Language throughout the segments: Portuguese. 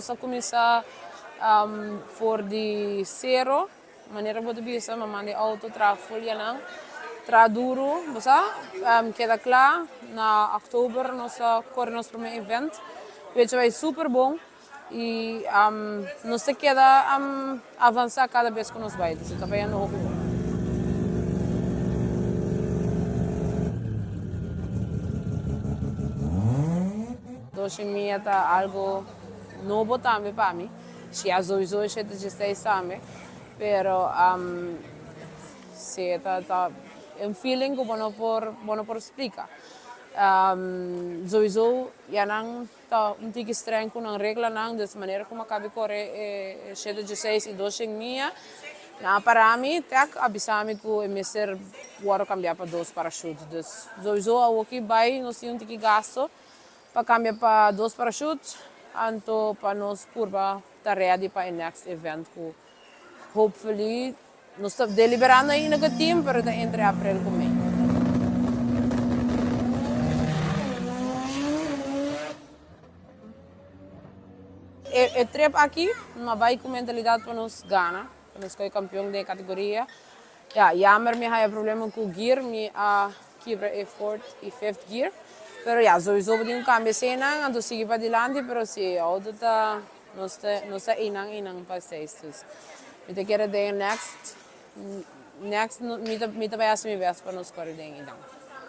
nós começar for de zero, maneira boa bisa, mamãe auto tra folha não, tra duro, bosa, queda claro na outubro nós corre nosso primeiro evento, vai super bom e nós queda avançar cada vez que nós vai, então também não roubo. Doce minha tá algo novo também para mim. Se as hoje é de seis também, pero se tá um feeling que por explicar. Sowieso já não tá tique estranho com a regra não, dessa maneira como acaba correr 7 e 12 minha. Para mim, tem que avisar que o MSR vai cambiar para 2 parachutes. Então, sowieso aqui vai nós temos que gasto para cambiar para 2 parachutes, então para nós curva estar ready para o next event que hopefully nós estamos deliberando ainda no team para entre abril comigo. O trip aqui, não vai com mentalidade para nós ganhar, para nós ser campeão da categoria. Jammer me há problema com o gear, me quebra o 4th e 5th gear. Pero sowieso podemos cambiar cena, então seguir para adiante, pero se o auto tá não está inang para 6. Então quero dar next me vai assumir vez para nós correr então.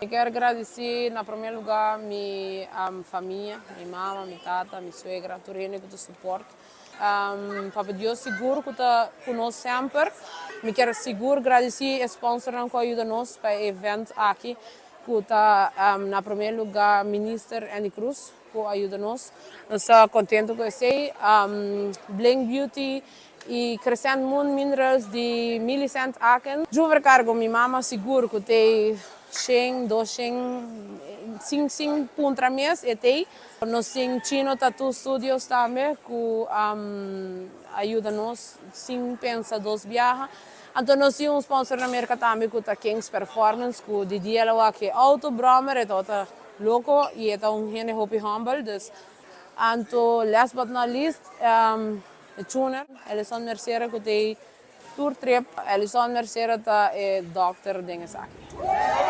Eu quero agradecer na primeiro lugar minha família, minha mama, minha tata, minha suegra, tudo que te suporta. Para Deus seguro que está conosco sempre. Me quero seguro agradecer a sponsor que ajuda nós para o evento aqui. Que está na primeiro lugar ministro Andy Cruz que ajuda nós. Nós estamos contentes com isso. Bling Beauty e Crescent Moon Minerals de Millicent Aken. Juver cargo minha mama seguro que tem 100, 200, 5 pontos mês e tem. Nós temos Chino Tattoo Studios também que ajuda nós sem pensar 2 viagens. Então nós temos um sponsor na América também que é Kings Performance, que de dia ela é auto brommer, é todo louco e é um gente hopi humble. Então last but not least, o tuner, Elison Mercera que tem tour trip, Elison Mercera é doctor de aqui.